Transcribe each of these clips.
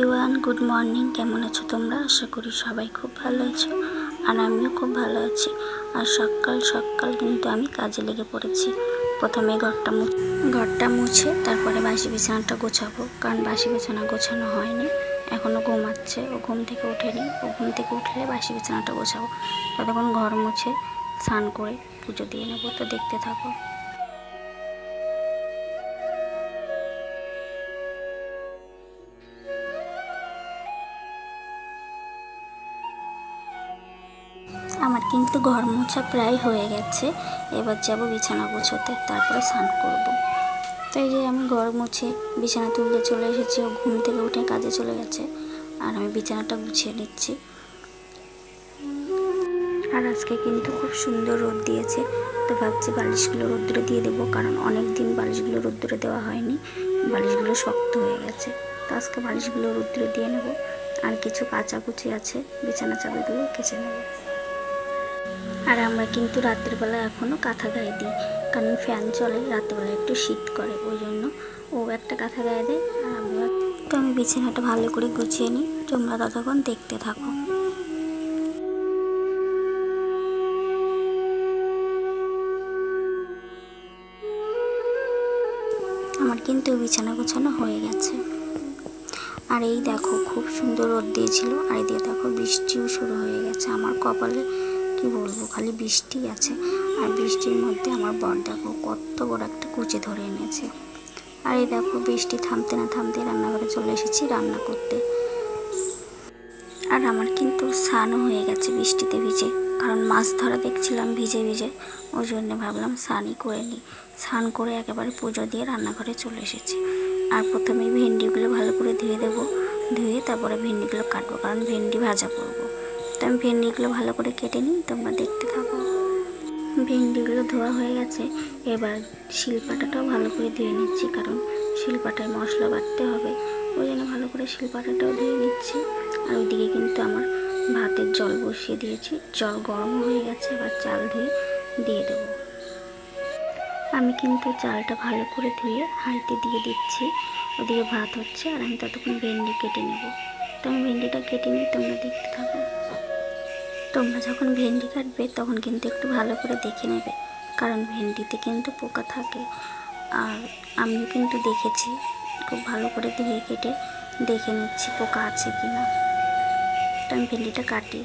Everyone, good morning. কেমন আছো তোমরা? আশা করি সবাই খুব ভালো আছো, আর আমিও খুব ভালো আছি। আর সকাল সকাল কিন্তু আমি কাজে লেগে পড়েছি। প্রথমে ঘরটা মুছে তারপরে বাসি বিছানাটা গোছাবো, কারণ বাসি বিছানা গোছানো হয়নি, এখনও ঘুমাচ্ছে। ও ঘুম থেকে ওঠেনি, ও ঘুম থেকে উঠলে বাসি বিছানাটা গোছাবো। ততক্ষণ ঘর মুছে স্নান করে পুজো দিয়ে নেবো। তো দেখতে থাকো। আমার কিন্তু ঘর মোছা প্রায় হয়ে গেছে। এবার যাব বিছানা গোছাতে, তারপরে স্নান করব। তাই যে আমি ঘর মুছে বিছানা তুলতে চলে এসেছি। ও ঘুম থেকে উঠে কাজে চলে গেছে, আর আমি বিছানাটা গুছিয়ে নিচ্ছি। আর আজকে কিন্তু খুব সুন্দর রোদ দিয়েছে, তো ভাবছি বালিশগুলো রোদ্দুরে দিয়ে দেবো, কারণ অনেক দিন বালিশগুলো রোদ্দুরে দেওয়া হয়নি, বালিশগুলো শক্ত হয়ে গেছে। তো আজকে বালিশগুলো রোদ্দুরে দিয়ে নেব। আর কিছু কাচাকুচি আছে, বিছানা চাদরগুলো কেচে নেব। আর আমরা কিন্তু রাত্রিবেলা এখনও কাঁথা গায়ে দিই, কারণ ফ্যান চলে, রাত্রিবেলা একটু শীত করে, ওই জন্য ও একটা কাঁথা গায়ে দেয়। আর আমি বিছানাটা ভালো করে গুছিয়ে নিই। তোমরা ততক্ষণ দেখতে থাকো। আমার কিন্তু বিছানা গোছানো হয়ে গেছে। আর এই দেখো, খুব সুন্দর রোদ দিয়েছিল, আর এই দিয়ে দেখো বৃষ্টিও শুরু হয়ে গেছে। আমার কপালে কি বলবো, খালি বৃষ্টি আছে। আর বৃষ্টির মধ্যে আমার বর দেখো কত বড় একটা কুচে ধরে এনেছে। আর এই দেখো বৃষ্টি থামতে না থামতে রান্নাঘরে চলে এসেছি রান্না করতে। আর আমার কিন্তু স্নানও হয়ে গেছে বৃষ্টিতে ভিজে, কারণ মাছ ধরা দেখছিলাম ভিজে ভিজে, ওই জন্য ভাবলাম স্নানই করে নিই। স্নান করে একেবারে পুজো দিয়ে রান্নাঘরে চলে এসেছি। আর প্রথমে ভেন্ডিগুলো ভালো করে ধুয়ে দেবো, ধুয়ে তারপরে ভেন্ডিগুলো কাটবো, কারণ ভেন্ডি ভাজা করবো। তো আমি ভেন্ডিগুলো ভালো করে কেটে নিই, তোমরা দেখতে থাকো। ভেন্ডিগুলো ধোয়া হয়ে গেছে। এবার শিলপাটাটাও ভালো করে ধুয়ে নিচ্ছি, কারণ শিলপাটায় মশলা বাটতে হবে, ওই জন্য ভালো করে শিলপাটাটাও ধুয়ে নিচ্ছি। আর ওইদিকে কিন্তু আমার ভাতের জল বসিয়ে দিয়েছি, জল গরম হয়ে গেছে। এবার চাল ধুয়ে দিয়ে দেবো। আমি কিন্তু চালটা ভালো করে ধুয়ে হাঁড়িতে দিয়ে দিচ্ছি। ওদিকে ভাত হচ্ছে, আর আমি ততক্ষণ ভেন্ডি কেটে নেব। তো আমি ভেন্ডিটা কেটে নিই, তোমরা দেখতে থাকো। তোমরা যখন ভেন্ডি কাটবে তখন কিন্তু একটু ভালো করে দেখে নেবে, কারণ ভেন্ডিতে কিন্তু পোকা থাকে। আর আমিও কিন্তু দেখেছি, খুব ভালো করে ধুয়ে কেটে দেখে নিচ্ছি পোকা আছে কি না। তো আমি ভেন্ডিটা কাটি।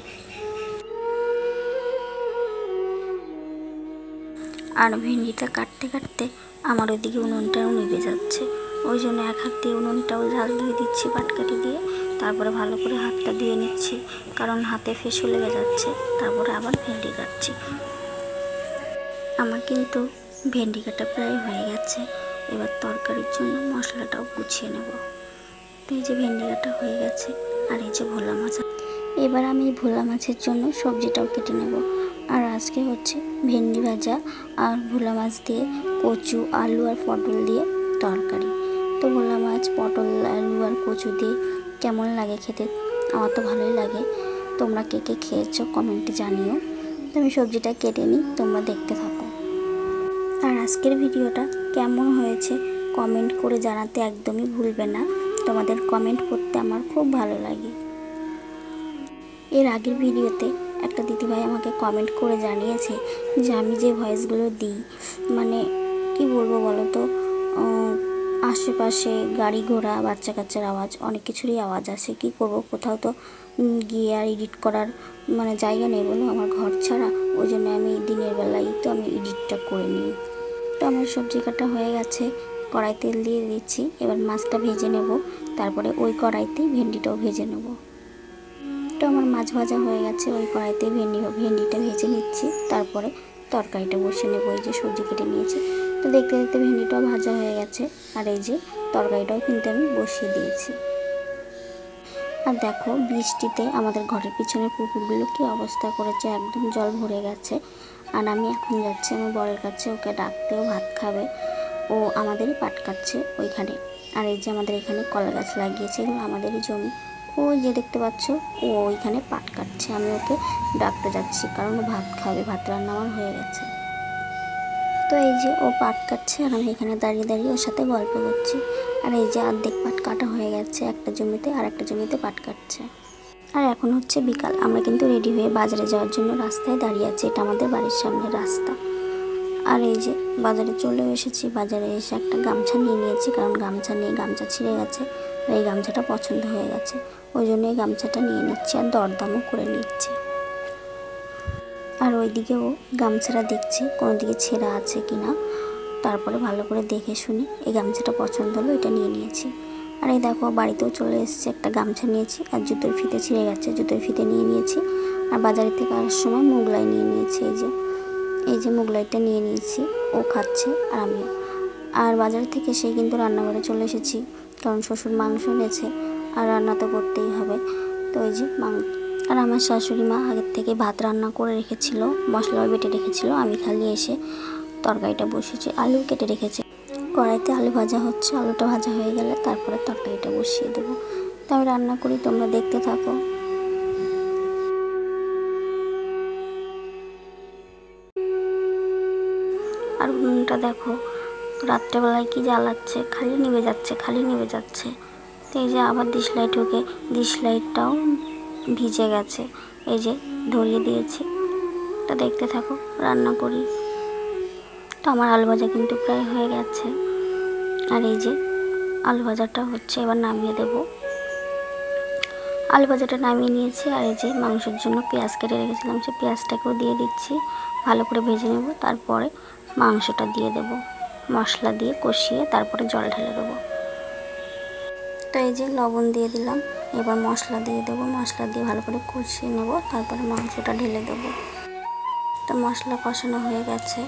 আর ভেন্ডিটা কাটতে কাটতে আমার ওইদিকে উনুনটাও নিভে যাচ্ছে, ওই জন্য এক হাত দিয়ে উনুনটাও ঝাল ধুয়ে দিচ্ছি পাটকাঠি দিয়ে। তারপরে ভালো করে হাতটা ধুয়ে নিচ্ছি, কারণ হাতে ফেসও লেগে যাচ্ছে। তারপরে আবার ভেন্ডি কাটছি। আমার কিন্তু ভেন্ডি কাটা প্রায় হয়ে গেছে। এবার তরকারির জন্য মশলাটাও গুছিয়ে নেব। তো এই যে ভেন্ডি কাটা হয়ে গেছে, আর এই যে ভোলা মাছ। এবার আমি ভোলা মাছের জন্য সবজিটাও কেটে নেব। আর আজকে হচ্ছে ভেন্ডি ভাজা আর ভোলা মাছ দিয়ে কচু, আলু আর পটল দিয়ে তরকারি। তো ভোলা মাছ, পটল, আলু আর কচু দিয়ে কেমন লাগে খেতে? আমার তো ভালোই লাগে। তোমরা কে কে খেয়েছো কমেন্টে জানিও। তো আমি সবজিটা কেটে নিই, তোমরা দেখতে থাকো। আর আজকের ভিডিওটা কেমন হয়েছে কমেন্ট করে জানাতে একদমই ভুলবে না। তোমাদের কমেন্ট করতে আমার খুব ভালো লাগে। এর আগের ভিডিওতে একটা দিদিভাই আমাকে কমেন্ট করে জানিয়েছে যে আমি যে ভয়েসগুলো দিই, মানে কি বলবো বলো তো, আশেপাশে গাড়ি ঘোড়া, বাচ্চা কাচ্চার আওয়াজ, অনেক কিছুরই আওয়াজ আসে। কি করব, কোথাও তো গিয়ে আর এডিট করার মানে জায়গা নেই বলো, আমার ঘর ছাড়া। ওই জন্য আমি দিনের বেলায় তো আমি এডিটটা করে নিই। তো আমার সবজি কাটা হয়ে গেছে, কড়াই তেল দিয়ে দিচ্ছি। এবার মাছটা ভেজে নেব, তারপরে ওই কড়াইতেই ভেন্ডিটাও ভেজে নেব। তো আমার মাছ ভাজা হয়ে গেছে, ওই কড়াইতে ভেন্ডিটা ভেজে নিচ্ছি। তারপরে তরকারিটা বসিয়ে নেবো। এই যে সবজি কেটে নিয়েছি, তো দেখতে দেখতে ভেন্ডিটাও ভাজা হয়ে গেছে। আর এই যে তরকারিটাও কিন্তু আমি বসিয়ে দিয়েছি। আর দেখো বৃষ্টিতে আমাদের ঘরের পিছনের পুকুরগুলো কী অবস্থা করেছে, একদম জল ভরে গেছে। আর আমি এখন যাচ্ছি আমার বরের কাছে, ওকে ডাকতেও, ভাত খাবে। ও আমাদেরই পাট কাটছে ওইখানে। আর এই যে আমাদের এখানে কলা গাছ লাগিয়েছে, এগুলো আমাদেরই জমি। ওই যে দেখতে পাচ্ছ, ও ওইখানে পাট কাটছে। আমি ওকে ডাকতে যাচ্ছি, কারণ ও ভাত খাবে, ভাত রান্না আমার হয়ে গেছে। তো এই যে ও পাট কাটছে আর আমি এখানে দাঁড়িয়ে দাঁড়িয়ে ওর সাথে গল্প করছি। আর এই যে অর্ধেক পাট কাটা হয়ে গেছে, একটা জমিতে আর একটা জমিতে পাট কাটছে। আর এখন হচ্ছে বিকাল, আমরা কিন্তু রেডি হয়ে বাজারে যাওয়ার জন্য রাস্তায় দাঁড়িয়ে আছি। এটা আমাদের বাড়ির সামনে রাস্তা। আর এই যে বাজারে চলে এসেছি। বাজারে এসে একটা গামছা নিয়ে নিয়েছি, কারণ গামছা নিয়ে গামছা ছিঁড়ে গেছে আর এই গামছাটা পছন্দ হয়ে গেছে, ওই জন্য এই গামছাটা নিয়ে নিচ্ছি আর দরদামও করে নিচ্ছি। আর ওইদিকেও গামছাটা দেখছি কোনো দিকে ছেঁড়া আছে কিনা, তারপরে ভালো করে দেখে শুনে এই গামছাটা পছন্দ হলো, এটা নিয়ে নিয়েছি। আর এই দেখো বাড়িতেও চলে এসেছে, একটা গামছা নিয়েছি আর জুতোর ফিতে ছিঁড়ে গেছে, জুতোর ফিতে নিয়ে নিয়েছি। আর বাজারের থেকে আসার সময় মোগলাই নিয়ে নিয়েছি। এই যে মোগলাইটা নিয়ে নিয়েছি, ও খাচ্ছে আর আমিও। আর বাজার থেকে সেই কিন্তু রান্নাঘরে চলে এসেছি, কারণ শ্বশুর মাংস এনেছে আর রান্না তো করতেই হবে। তো এই যে আর আমার শাশুড়ি মা আগের থেকে ভাত রান্না করে রেখেছিল, মশলাও বেটে রেখেছিল, আমি খালি এসে তরকারিটা বসিয়েছি, আলু কেটে রেখেছি। কড়াইতে আলু ভাজা হচ্ছে, আলুটা ভাজা হয়ে গেলে তারপরে তরকারিটা বসিয়ে দেবো। তো আমি রান্না করি, তোমরা দেখতে থাকো। আর উনুনটা দেখো রাত্রেবেলায় কি জ্বালাচ্ছে, খালি নিভে যাচ্ছে, খালি নিভে যাচ্ছে। তো এই যে আবার ডিশলাইট ঢুকে, ডিশলাইটটাও ভিজে গেছে, এই যে ধরিয়ে দিয়েছি। তা দেখতে থাকো, রান্না করি। তো আমার আলু ভাজা কিন্তু প্রায় হয়ে গেছে। আর এই যে আলু ভাজাটা হচ্ছে, এবার নামিয়ে দেব। আলু ভাজাটা নামিয়ে নিয়েছি। আর এই যে মাংসের জন্য পেঁয়াজ কেটে রেখেছিলাম, সেই পেঁয়াজটাকেও দিয়ে দিচ্ছি, ভালো করে ভেজে নেব। তারপরে মাংসটা দিয়ে দেব, মশলা দিয়ে কষিয়ে তারপরে জল ঢেলে দেবো। তো এই যে লবণ দিয়ে দিলাম, এবার মশলা দিয়ে দেবো, মশলা দিয়ে ভালো করে কষিয়ে নেব, তারপরে মাংসটা ঢেলে দেবো। তো মশলা কষানো হয়ে গেছে,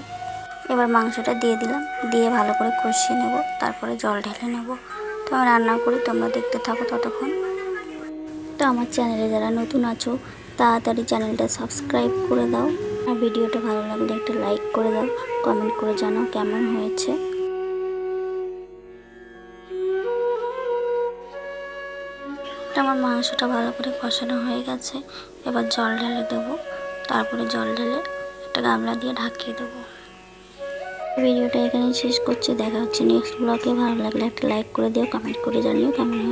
এবার মাংসটা দিয়ে দিলাম, দিয়ে ভালো করে কষিয়ে নেব, তারপরে জল ঢেলে নেব। তো আমি রান্না করি, তোমরা দেখতে থাকো ততক্ষণ। তো আমার চ্যানেলে যারা নতুন আছো তাড়াতাড়ি চ্যানেলটা সাবস্ক্রাইব করে দাও, আর ভিডিওটা ভালো লাগলে একটা লাইক করে দাও, কমেন্ট করে জানাও কেমন হয়েছে। আমার মাংসটা ভালো করে কষানো হয়ে গেছে, এবার জল ঢেলে দেবো, তারপরে জল ঢেলে একটা গামলা দিয়ে ঢাকিয়ে দেবো। ভিডিওটা এখানেই শেষ করছি, দেখা হচ্ছে নেক্সট ব্লগে। ভালো লাগলে একটা লাইক করে দিও, কমেন্ট করে জানিও কেমন হয়।